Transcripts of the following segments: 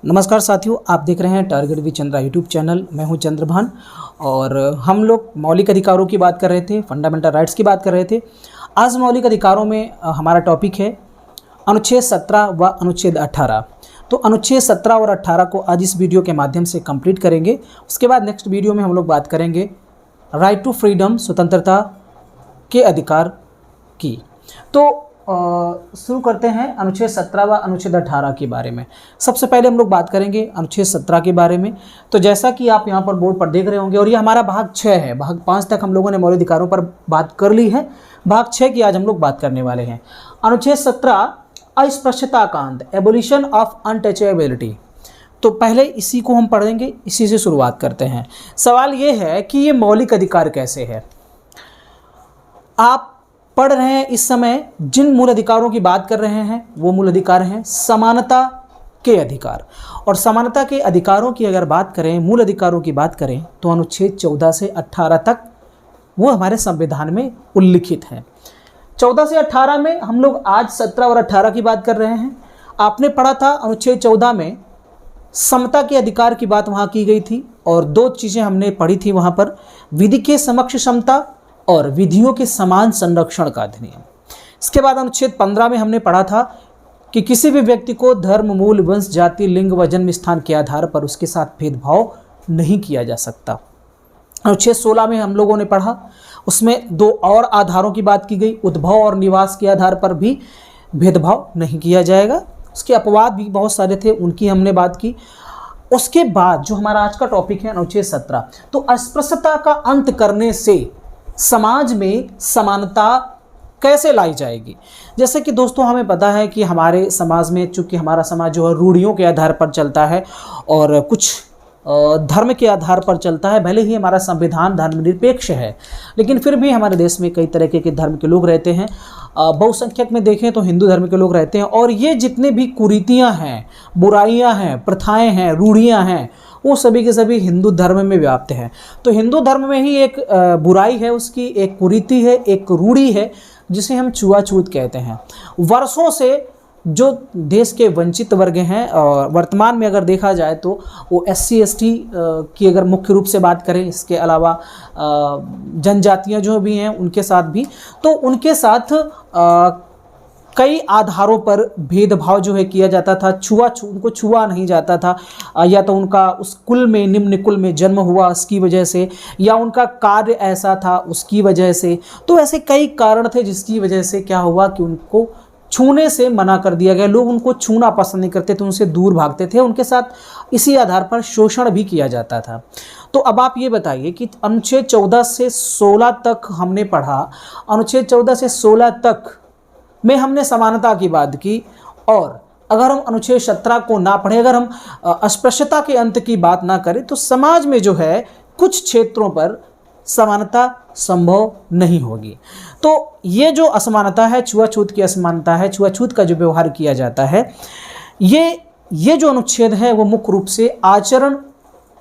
नमस्कार साथियों, आप देख रहे हैं target with Chandra YouTube channel. मैं हूं चंद्रभान और हम लोग मौलिक अधिकारों की बात कर रहे थे, फंडामेंटल राइट्स की बात कर रहे थे। आज मौलिक अधिकारों में हमारा टॉपिक है अनुच्छेद 17 व अनुच्छेद 18। तो अनुच्छेद 17 और 18 को आज इस वीडियो के माध्यम से कंप्लीट करेंगे। उसके बाद नेक्स्ट वीडियो में हम लोग बात करेंगे राइट टू फ्रीडम, स्वतंत्रता के अधिकार की। तो शुरू करते हैं अनुच्छेद 17 व अनुच्छेद 18 के बारे में। सबसे पहले हम लोग बात करेंगे अनुच्छेद 17 के बारे में। तो जैसा कि आप यहाँ पर बोर्ड पर देख रहे होंगे, और ये हमारा भाग 6 है। भाग 5 तक हम लोगों ने मौलिक अधिकारों पर बात कर ली है। भाग 6 की आज हम लोग बात करने वाले हैं। अनुच्छेद 17 अस्पृश्यता कांड, एबोलिशन ऑफ अनटचेबिलिटी। तो पहले इसी को हम पढ़ेंगे, इसी से शुरुआत करते हैं। सवाल ये है कि ये मौलिक अधिकार कैसे है। आप पढ़ रहे हैं इस समय जिन मूल अधिकारों की बात कर रहे हैं वो मूल अधिकार हैं समानता के अधिकार। और समानता के अधिकारों की अगर बात करें, मूल अधिकारों की बात करें, तो अनुच्छेद 14 से 18 तक वो हमारे संविधान में उल्लिखित हैं। 14 से 18 में हम लोग आज 17 और 18 की बात कर रहे हैं। आपने पढ़ा था अनुच्छेद 14 में समता के अधिकार की बात वहाँ की गई थी, और दो चीज़ें हमने पढ़ी थी वहाँ पर, विधि के समक्ष समता और विधियों के समान संरक्षण का अधिनियम। इसके बाद अनुच्छेद 15 में हमने पढ़ा था कि किसी भी व्यक्ति को धर्म, मूल, वंश, जाति, लिंग व जन्म स्थान के आधार पर उसके साथ भेदभाव नहीं किया जा सकता। अनुच्छेद 16 में हम लोगों ने पढ़ा, उसमें दो और आधारों की बात की गई, उद्भव और निवास के आधार पर भी भेदभाव नहीं किया जाएगा। उसके अपवाद भी बहुत सारे थे, उनकी हमने बात की। उसके बाद जो हमारा आज का टॉपिक है अनुच्छेद 17, तो अस्पृश्यता का अंत करने से समाज में समानता कैसे लाई जाएगी। जैसे कि दोस्तों हमें पता है कि हमारे समाज में, चूंकि हमारा समाज जो है रूढ़ियों के आधार पर चलता है और कुछ धर्म के आधार पर चलता है। भले ही हमारा संविधान धर्मनिरपेक्ष है, लेकिन फिर भी हमारे देश में कई तरह के धर्म के लोग रहते हैं। बहुसंख्यक में देखें तो हिंदू धर्म के लोग रहते हैं, और ये जितने भी कुरीतियाँ हैं, बुराइयाँ हैं, प्रथाएँ हैं, रूढ़ियाँ हैं, वो सभी के सभी हिंदू धर्म में व्याप्त हैं। तो हिंदू धर्म में ही एक बुराई है, उसकी एक कुरीति है, एक रूढ़ी है, जिसे हम छुआछूत कहते हैं। वर्षों से जो देश के वंचित वर्ग हैं, और वर्तमान में अगर देखा जाए तो वो SC ST की अगर मुख्य रूप से बात करें, इसके अलावा जनजातियां जो भी हैं उनके साथ भी, तो उनके साथ कई आधारों पर भेदभाव जो है किया जाता था। उनको छुआ नहीं जाता था, या तो उनका उस कुल में, निम्न कुल में जन्म हुआ उसकी वजह से, या उनका कार्य ऐसा था उसकी वजह से। तो ऐसे कई कारण थे जिसकी वजह से क्या हुआ कि उनको छूने से मना कर दिया गया। लोग उनको छूना पसंद नहीं करते थे, उनसे दूर भागते थे, उनके साथ इसी आधार पर शोषण भी किया जाता था। तो अब आप ये बताइए कि अनुच्छेद 14 से 16 तक हमने पढ़ा, अनुच्छेद 14 से 16 तक में हमने समानता की बात की, और अगर हम अनुच्छेद 17 को ना पढ़े, अगर हम अस्पृश्यता के अंत की बात ना करें, तो समाज में जो है कुछ क्षेत्रों पर समानता संभव नहीं होगी। तो ये जो असमानता है, छुआछूत की असमानता है, छुआछूत का जो व्यवहार किया जाता है, ये जो अनुच्छेद है वो मुख्य रूप से आचरण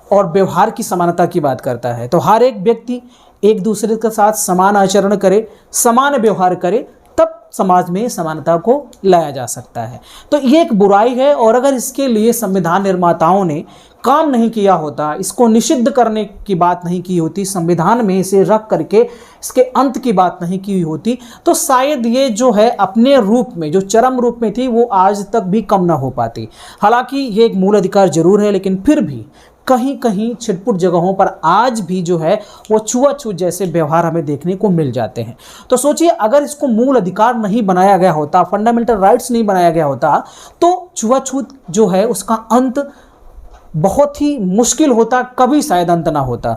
और व्यवहार की समानता की बात करता है। तो हर एक व्यक्ति एक दूसरे के साथ समान आचरण करे, समान व्यवहार करे, तब समाज में समानता को लाया जा सकता है। तो ये एक बुराई है, और अगर इसके लिए संविधान निर्माताओं ने काम नहीं किया होता, इसको निषिद्ध करने की बात नहीं की होती, संविधान में इसे रख करके इसके अंत की बात नहीं की होती, तो शायद ये जो है अपने रूप में, जो चरम रूप में थी, वो आज तक भी कम ना हो पाती। हालांकि ये एक मूल अधिकार जरूर है, लेकिन फिर भी कहीं कहीं छिटपुट जगहों पर आज भी जो है वो छुआछूत जैसे व्यवहार हमें देखने को मिल जाते हैं। तो सोचिए, अगर इसको मूल अधिकार नहीं बनाया गया होता, फंडामेंटल राइट्स नहीं बनाया गया होता, तो छुआछूत जो है उसका अंत बहुत ही मुश्किल होता, कभी शायद अंत ना होता।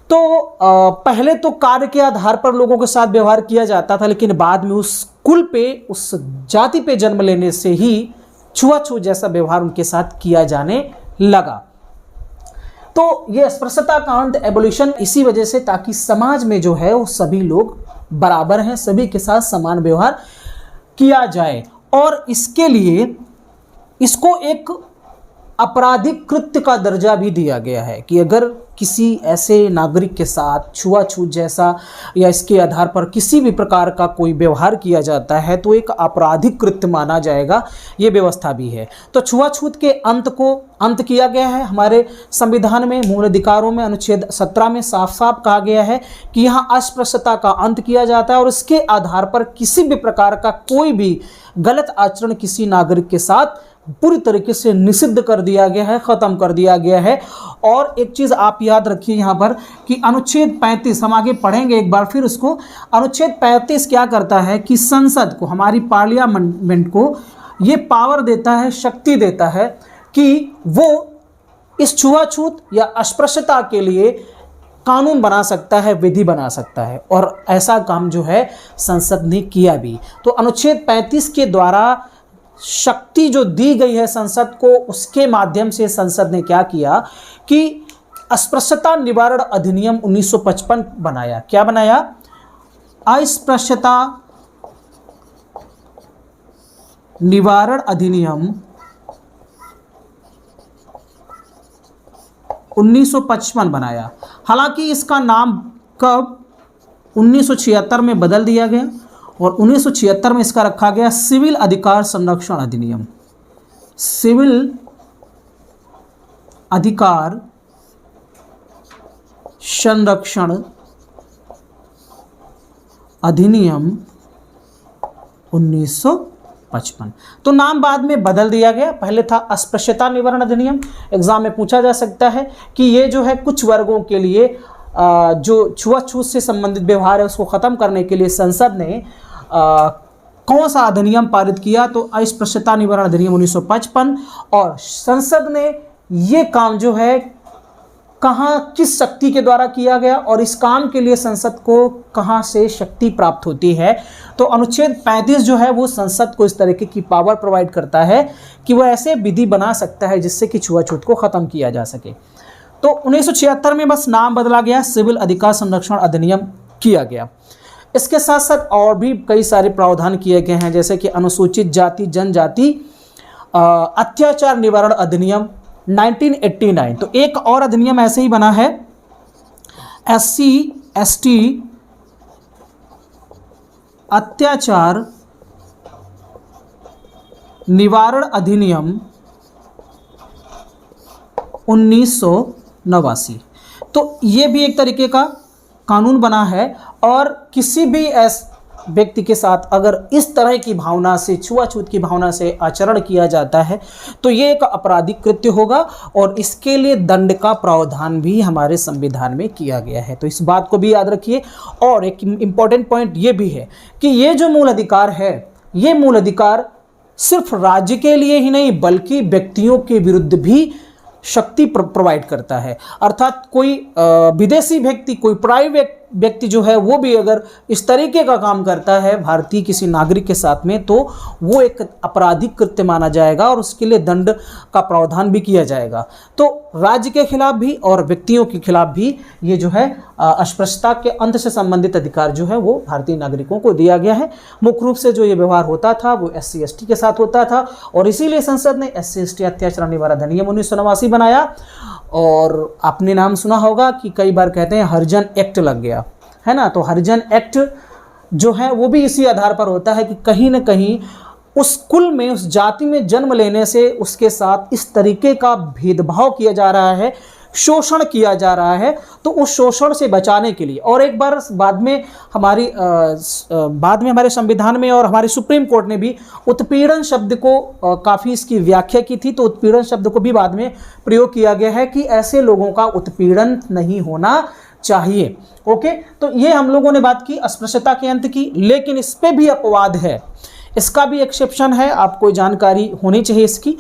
तो पहले तो कार्य के आधार पर लोगों के साथ व्यवहार किया जाता था, लेकिन बाद में उस कुल पे, उस जाति पे जन्म लेने से ही छुआछूत जैसा व्यवहार उनके साथ किया जाने लगा। तो ये अस्पृश्यता कांड, एबोलिशन इसी वजह से, ताकि समाज में जो है वो सभी लोग बराबर हैं, सभी के साथ समान व्यवहार किया जाए। और इसके लिए इसको एक आपराधिक कृत्य का दर्जा भी दिया गया है कि अगर किसी ऐसे नागरिक के साथ छुआछूत जैसा या इसके आधार पर किसी भी प्रकार का कोई व्यवहार किया जाता है तो एक आपराधिक कृत्य माना जाएगा, ये व्यवस्था भी है। तो छुआछूत के अंत किया गया है हमारे संविधान में, मूल अधिकारों में अनुच्छेद 17 में साफ साफ कहा गया है कि यहाँ अस्पृश्यता का अंत किया जाता है और इसके आधार पर किसी भी प्रकार का कोई भी गलत आचरण किसी नागरिक के साथ पूरी तरीके से निषिद्ध कर दिया गया है, खत्म कर दिया गया है। और एक चीज़ आप याद रखिए यहाँ पर कि अनुच्छेद 35, हम आगे पढ़ेंगे एक बार फिर उसको। अनुच्छेद 35 क्या करता है कि संसद को, हमारी पार्लियामेंट को ये पावर देता है, शक्ति देता है कि वो इस छुआछूत या अस्पृश्यता के लिए कानून बना सकता है, विधि बना सकता है, और ऐसा काम जो है संसद ने किया भी। तो अनुच्छेद 35 के द्वारा शक्ति जो दी गई है संसद को, उसके माध्यम से संसद ने क्या किया कि अस्पृश्यता निवारण अधिनियम 1955 बनाया। क्या बनाया? अस्पृश्यता निवारण अधिनियम 1955 बनाया। हालांकि इसका नाम कब 1976 में बदल दिया गया और 1976 में इसका रखा गया सिविल अधिकार संरक्षण अधिनियम। सिविल अधिकार संरक्षण अधिनियम 1955। तो नाम बाद में बदल दिया गया, पहले था अस्पृश्यता निवारण अधिनियम। एग्जाम में पूछा जा सकता है कि ये जो है कुछ वर्गों के लिए जो छुआछूत से संबंधित व्यवहार है उसको ख़त्म करने के लिए संसद ने कौन सा अधिनियम पारित किया? तो अस्पृश्यता निवारण अधिनियम 1955। और संसद ने ये काम जो है कहाँ, किस शक्ति के द्वारा किया गया और इस काम के लिए संसद को कहाँ से शक्ति प्राप्त होती है? तो अनुच्छेद 35 जो है वो संसद को इस तरीके की पावर प्रोवाइड करता है कि वह ऐसे विधि बना सकता है जिससे कि छुआछूत को ख़त्म किया जा सके। तो 1976 में बस नाम बदला गया, सिविल अधिकार संरक्षण अधिनियम किया गया। इसके साथ साथ और भी कई सारे प्रावधान किए गए हैं, जैसे कि अनुसूचित जाति जनजाति अत्याचार निवारण अधिनियम 1989। तो एक और अधिनियम ऐसे ही बना है, SC ST अत्याचार निवारण अधिनियम 1989। तो ये भी एक तरीके का कानून बना है और किसी भी ऐसे व्यक्ति के साथ अगर इस तरह की भावना से, छुआछूत की भावना से आचरण किया जाता है तो ये एक आपराधिक कृत्य होगा और इसके लिए दंड का प्रावधान भी हमारे संविधान में किया गया है। तो इस बात को भी याद रखिए। और एक इम्पॉर्टेंट पॉइंट ये भी है कि ये जो मूल अधिकार है, ये मूल अधिकार सिर्फ राज्य के लिए ही नहीं बल्कि व्यक्तियों के विरुद्ध भी शक्ति प्रोवाइड करता है। अर्थात कोई विदेशी व्यक्ति, कोई प्राइवेट व्यक्ति जो है वो भी अगर इस तरीके का काम करता है भारतीय किसी नागरिक के साथ में तो वो एक आपराधिक कृत्य माना जाएगा और उसके लिए दंड का प्रावधान भी किया जाएगा। तो राज्य के खिलाफ भी और व्यक्तियों के खिलाफ भी ये जो है अस्पृश्यता के अंत से संबंधित अधिकार जो है वो भारतीय नागरिकों को दिया गया है। मुख्य रूप से जो ये व्यवहार होता था वो SC ST के साथ होता था और इसीलिए संसद ने SC ST अत्याचार निवारण अधिनियम 1989 बनाया। और आपने नाम सुना होगा कि कई बार कहते हैं हरिजन एक्ट लग गया है ना। तो हरिजन एक्ट जो है वो भी इसी आधार पर होता है कि कहीं ना कहीं उस कुल में, उस जाति में जन्म लेने से उसके साथ इस तरीके का भेदभाव किया जा रहा है, शोषण किया जा रहा है, तो उस शोषण से बचाने के लिए। और एक बार बाद में हमारे संविधान में और हमारे सुप्रीम कोर्ट ने भी उत्पीड़न शब्द को काफ़ी इसकी व्याख्या की थी। तो उत्पीड़न शब्द को भी बाद में प्रयोग किया गया है कि ऐसे लोगों का उत्पीड़न नहीं होना चाहिए। ओके, तो ये हम लोगों ने बात की अस्पृश्यता के अंत की, लेकिन इस पे भी अपवाद है, इसका भी एक्सेप्शन है, आपको जानकारी होनी चाहिए इसकी।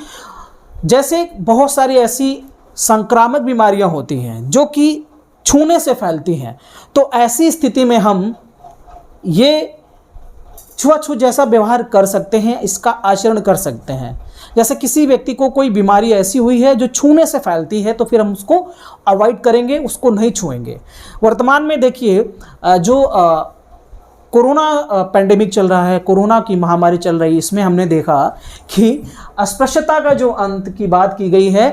जैसे बहुत सारी ऐसी संक्रामक बीमारियां होती हैं जो कि छूने से फैलती हैं, तो ऐसी स्थिति में हम ये छुआछूत जैसा व्यवहार कर सकते हैं, इसका आचरण कर सकते हैं। जैसे किसी व्यक्ति को कोई बीमारी ऐसी हुई है जो छूने से फैलती है तो फिर हम उसको अवॉइड करेंगे, उसको नहीं छुएंगे। वर्तमान में देखिए जो कोरोना पेंडेमिक चल रहा है, कोरोना की महामारी चल रही है, इसमें हमने देखा कि अस्पृश्यता का जो अंत की बात की गई है,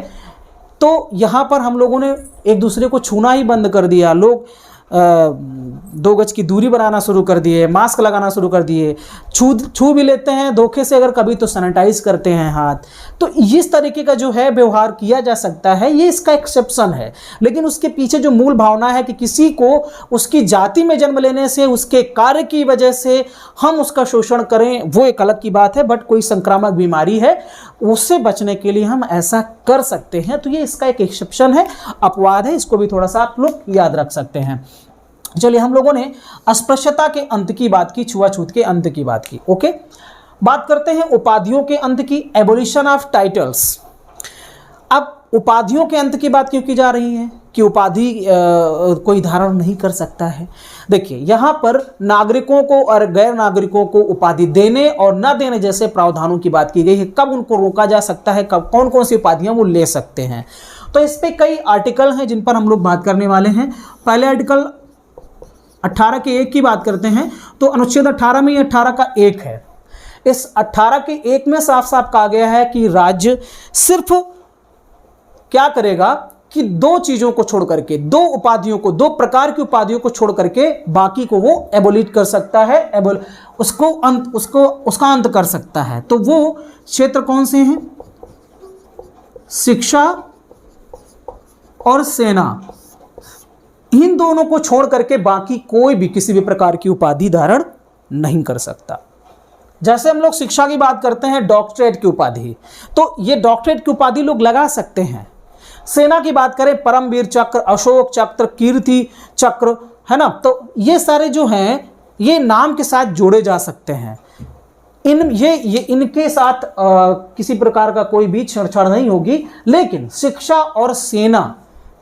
तो यहाँ पर हम लोगों ने एक दूसरे को छूना ही बंद कर दिया। लोग 2 गज की दूरी बनाना शुरू कर दिए, मास्क लगाना शुरू कर दिए, छू भी लेते हैं धोखे से अगर कभी तो सैनिटाइज करते हैं हाथ। तो इस तरीके का जो है व्यवहार किया जा सकता है, ये इसका एक्सेप्शन है। लेकिन उसके पीछे जो मूल भावना है कि किसी को उसकी जाति में जन्म लेने से, उसके कार्य की वजह से हम उसका शोषण करें, वो एक अलग की बात है। बट कोई संक्रामक बीमारी है, उससे बचने के लिए हम ऐसा कर सकते हैं, तो ये इसका एक एक्सेप्शन है, अपवाद है। इसको भी थोड़ा सा आप लोग याद रख सकते हैं। चलिए, हम लोगों ने अस्पृश्यता के अंत की बात की, छुआछूत के अंत की बात की। ओके, बात करते हैं उपाधियों के अंत की, एबोलिशन ऑफ टाइटल्स। अब उपाधियों के अंत की बात क्यों की जा रही है कि उपाधि कोई धारण नहीं कर सकता है। देखिए, यहाँ पर नागरिकों को और गैर नागरिकों को उपाधि देने और न देने जैसे प्रावधानों की बात की गई है। कब उनको रोका जा सकता है, कब कौन कौन सी उपाधियां वो ले सकते हैं, तो इस पे कई आर्टिकल हैं जिन पर हम लोग बात करने वाले हैं। पहले आर्टिकल 18 के 1 की बात करते हैं, तो अनुच्छेद 18 में ये 18 का 1 है। इस 18 के 1 में साफ साफ कहा गया है कि राज्य सिर्फ क्या करेगा कि 2 चीजों को छोड़ करके, 2 उपाधियों को, 2 प्रकार की उपाधियों को छोड़ करके बाकी को वो एबोलिट कर सकता है, उसका अंत कर सकता है। तो वो क्षेत्र कौन से हैं? शिक्षा और सेना, इन दोनों को छोड़ करके बाकी कोई भी किसी भी प्रकार की उपाधि धारण नहीं कर सकता। जैसे हम लोग शिक्षा की बात करते हैं, डॉक्टरेट की उपाधि, तो ये डॉक्टरेट की उपाधि लोग लगा सकते हैं। सेना की बात करें, परमवीर चक्र, अशोक चक्र, कीर्ति चक्र, है ना, तो ये सारे जो हैं ये नाम के साथ जोड़े जा सकते हैं। इनके साथ किसी प्रकार का कोई भी छेड़छाड़ नहीं होगी। लेकिन शिक्षा और सेना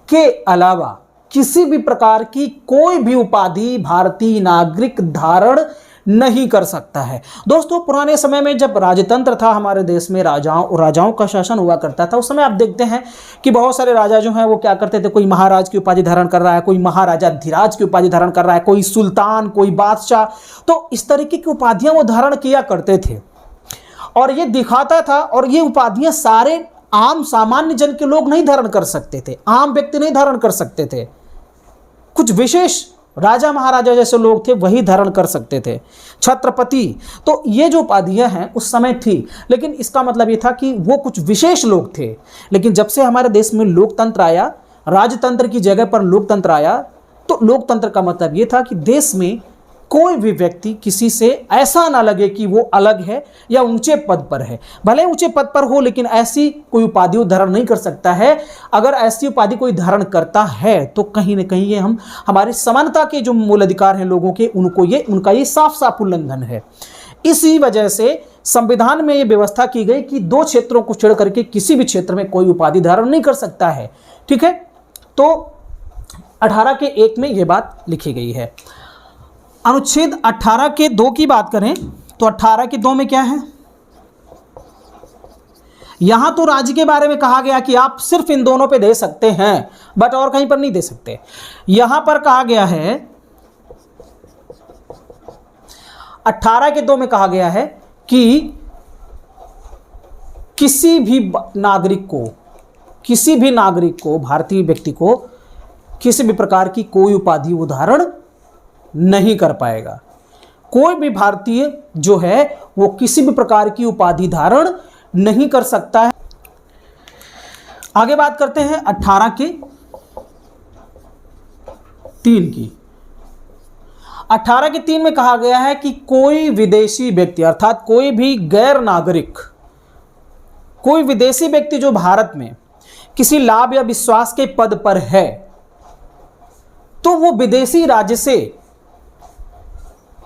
के अलावा किसी भी प्रकार की कोई भी उपाधि भारतीय नागरिक धारण नहीं कर सकता है। दोस्तों, पुराने समय में जब राजतंत्र था हमारे देश में, राजाओं का शासन हुआ करता था, उस समय आप देखते हैं कि बहुत सारे राजा जो हैं वो क्या करते थे, कोई महाराज की उपाधि धारण कर रहा है, कोई महाराजा धीराज की उपाधि धारण कर रहा है, कोई सुल्तान, कोई बादशाह। तो इस तरीके की उपाधियां वो धारण किया करते थे और ये दिखाता था। और ये उपाधियां सारे आम सामान्य जन के लोग नहीं धारण कर सकते थे, आम व्यक्ति नहीं धारण कर सकते थे। कुछ विशेष राजा महाराजा जैसे लोग थे वही धारण कर सकते थे, छत्रपति। तो ये जो उपाधियां हैं उस समय थी, लेकिन इसका मतलब ये था कि वो कुछ विशेष लोग थे। लेकिन जब से हमारे देश में लोकतंत्र आया, राजतंत्र की जगह पर लोकतंत्र आया, तो लोकतंत्र का मतलब ये था कि देश में कोई भी व्यक्ति किसी से ऐसा ना लगे कि वो अलग है या ऊंचे पद पर है। भले ऊंचे पद पर हो, लेकिन ऐसी कोई उपाधि धारण नहीं कर सकता है। अगर ऐसी उपाधि कोई धारण करता है तो कहीं ना कहीं ये हमारे समानता के जो मूल अधिकार हैं लोगों के, उनका ये साफ साफ उल्लंघन है। इसी वजह से संविधान में ये व्यवस्था की गई कि 2 क्षेत्रों को छोड़ करके किसी भी क्षेत्र में कोई उपाधि धारण नहीं कर सकता है। ठीक है, तो 18 के 1 में ये बात लिखी गई है। अनुच्छेद 18 के 2 की बात करें तो 18 के 2 में क्या है? यहां तो राज्य के बारे में कहा गया कि आप सिर्फ इन दोनों पे दे सकते हैं, बट और कहीं पर नहीं दे सकते। यहां पर कहा गया है 18 के 2 में कहा गया है कि किसी भी नागरिक को, भारतीय व्यक्ति को किसी भी प्रकार की कोई उपाधि वो धारण नहीं कर पाएगा। कोई भी भारतीय जो है वो किसी भी प्रकार की उपाधि धारण नहीं कर सकता है। आगे बात करते हैं 18 के 3 की। 18 के 3 में कहा गया है कि कोई विदेशी व्यक्ति, अर्थात कोई भी गैर नागरिक, कोई विदेशी व्यक्ति जो भारत में किसी लाभ या विश्वास के पद पर है, तो वो विदेशी राज्य से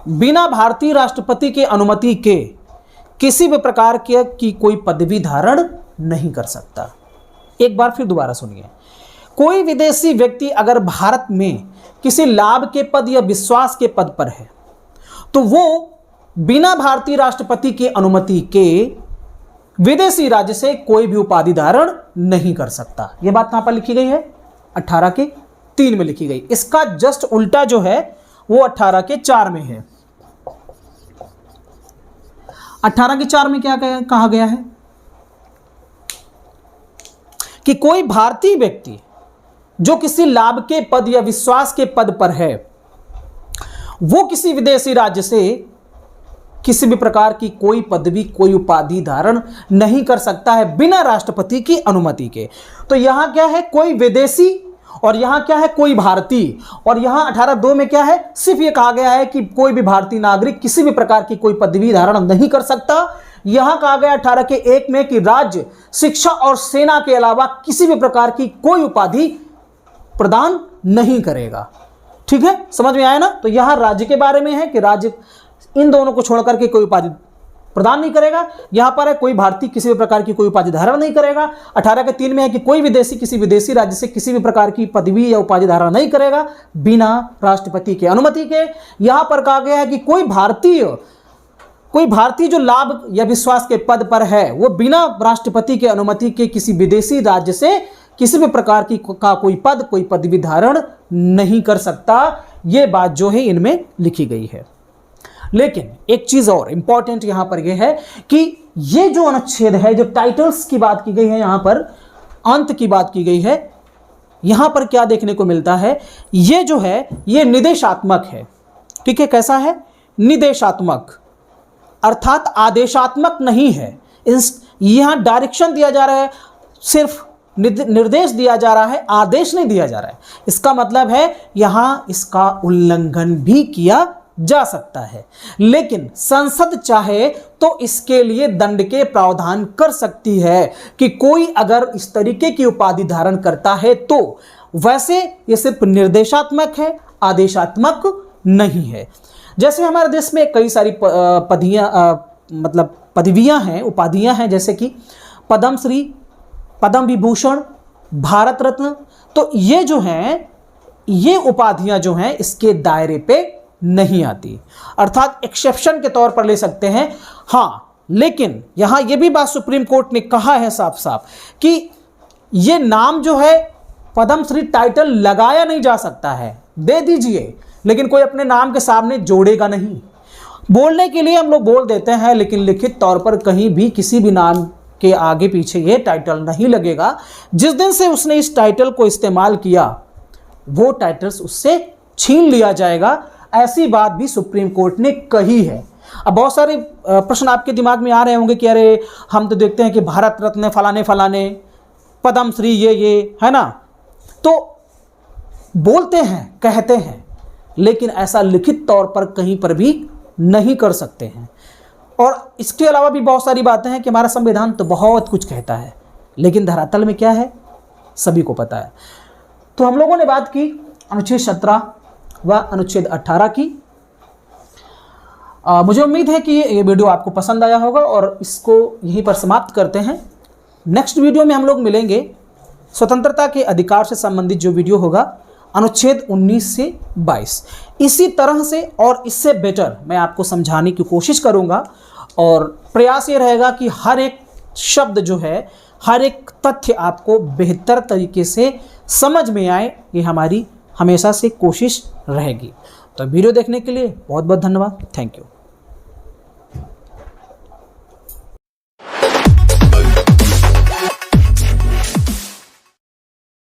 बिना भारतीय राष्ट्रपति के अनुमति के किसी भी प्रकार की कोई पदवी धारण नहीं कर सकता। एक बार फिर दोबारा सुनिए, कोई विदेशी व्यक्ति अगर भारत में किसी लाभ के पद या विश्वास के पद पर है, तो वो बिना भारतीय राष्ट्रपति की अनुमति के विदेशी राज्य से कोई भी उपाधि धारण नहीं कर सकता। यह बात कहां पर लिखी गई है? 18 के 3 में लिखी गई। इसका जस्ट उल्टा जो है वो 18 के 4 में है। 18 की 4 में क्या कहा गया है कि कोई भारतीय व्यक्ति जो किसी लाभ के पद या विश्वास के पद पर है वो किसी विदेशी राज्य से किसी भी प्रकार की कोई पदवी, कोई उपाधि धारण नहीं कर सकता है बिना राष्ट्रपति की अनुमति के। तो यहां क्या है, कोई विदेशी, और यहां क्या है, कोई भारतीय। और यहां 18(2) में क्या है, सिर्फ ये कहा गया है कि कोई भी भारतीय नागरिक किसी भी प्रकार की कोई पदवी धारण नहीं कर सकता। यहां कहा गया 18 के 1 में कि राज्य, शिक्षा और सेना के अलावा किसी भी प्रकार की कोई उपाधि प्रदान नहीं करेगा। ठीक है, समझ में आया ना। तो यहां राज्य के बारे में है कि राज्य इन दोनों को छोड़कर के कोई उपाधि प्रदान नहीं करेगा। यहां पर है कोई भारतीय किसी भी प्रकार की कोई उपाधि धारण नहीं करेगा। 18 के 3 में है कि कोई विदेशी किसी विदेशी राज्य से किसी भी प्रकार की पदवी या उपाधि धारण नहीं करेगा बिना राष्ट्रपति की अनुमति के। यहां पर कहा गया है कि कोई भारतीय जो लाभ या विश्वास के पद पर है वो बिना राष्ट्रपति के अनुमति के किसी विदेशी राज्य से किसी भी प्रकार की कोई पद, कोई पदवी धारण नहीं कर सकता। ये बात जो है इनमें लिखी गई है। लेकिन एक चीज और इंपॉर्टेंट यहां पर यह है कि ये जो अनुच्छेद है, जो टाइटल्स की बात की गई है, यहां पर अंत की बात की गई है, यहां पर क्या देखने को मिलता है, ये जो है ये निर्देशात्मक है। ठीक है, कैसा है, निर्देशात्मक, अर्थात आदेशात्मक नहीं है। यहां डायरेक्शन दिया जा रहा है, सिर्फ निर्देश दिया जा रहा है, आदेश नहीं दिया जा रहा है। इसका मतलब है यहां इसका उल्लंघन भी किया जा सकता है, लेकिन संसद चाहे तो इसके लिए दंड के प्रावधान कर सकती है कि कोई अगर इस तरीके की उपाधि धारण करता है तो। वैसे ये सिर्फ निर्देशात्मक है, आदेशात्मक नहीं है। जैसे हमारे देश में कई सारी पदवियां हैं, उपाधियां हैं, जैसे कि पद्मश्री, पद्म विभूषण, भारत रत्न। तो ये जो हैं, ये उपाधियां जो हैं इसके दायरे पे नहीं आती, अर्थात एक्सेप्शन के तौर पर ले सकते हैं। हाँ, लेकिन यहां यह भी बात सुप्रीम कोर्ट ने कहा है साफ साफ कि ये नाम जो है पद्मश्री टाइटल लगाया नहीं जा सकता है, दे दीजिए, लेकिन कोई अपने नाम के सामने जोड़ेगा नहीं। बोलने के लिए हम लोग बोल देते हैं, लेकिन लिखित तौर पर कहीं भी किसी भी नाम के आगे पीछे ये टाइटल नहीं लगेगा। जिस दिन से उसने इस टाइटल को इस्तेमाल किया वो टाइटल्स उससे छीन लिया जाएगा। ऐसी बात भी सुप्रीम कोर्ट ने कही है। अब बहुत सारे प्रश्न आपके दिमाग में आ रहे होंगे कि अरे हम तो देखते हैं कि भारत रत्न फलाने फलाने, पद्मश्री ये है ना, तो बोलते हैं, कहते हैं, लेकिन ऐसा लिखित तौर पर कहीं पर भी नहीं कर सकते हैं। और इसके अलावा भी बहुत सारी बातें हैं कि हमारा संविधान तो बहुत कुछ कहता है, लेकिन धरातल में क्या है सभी को पता है। तो हम लोगों ने बात की अनुच्छेद 17 व अनुच्छेद 18 की। मुझे उम्मीद है कि ये वीडियो आपको पसंद आया होगा और इसको यहीं पर समाप्त करते हैं। नेक्स्ट वीडियो में हम लोग मिलेंगे, स्वतंत्रता के अधिकार से संबंधित जो वीडियो होगा अनुच्छेद 19 से 22। इसी तरह से और इससे बेटर मैं आपको समझाने की कोशिश करूंगा और प्रयास ये रहेगा कि हर एक शब्द जो है, हर एक तथ्य आपको बेहतर तरीके से समझ में आए, ये हमारी हमेशा से कोशिश रहेगी। तो वीडियो देखने के लिए बहुत बहुत धन्यवाद। Thank you.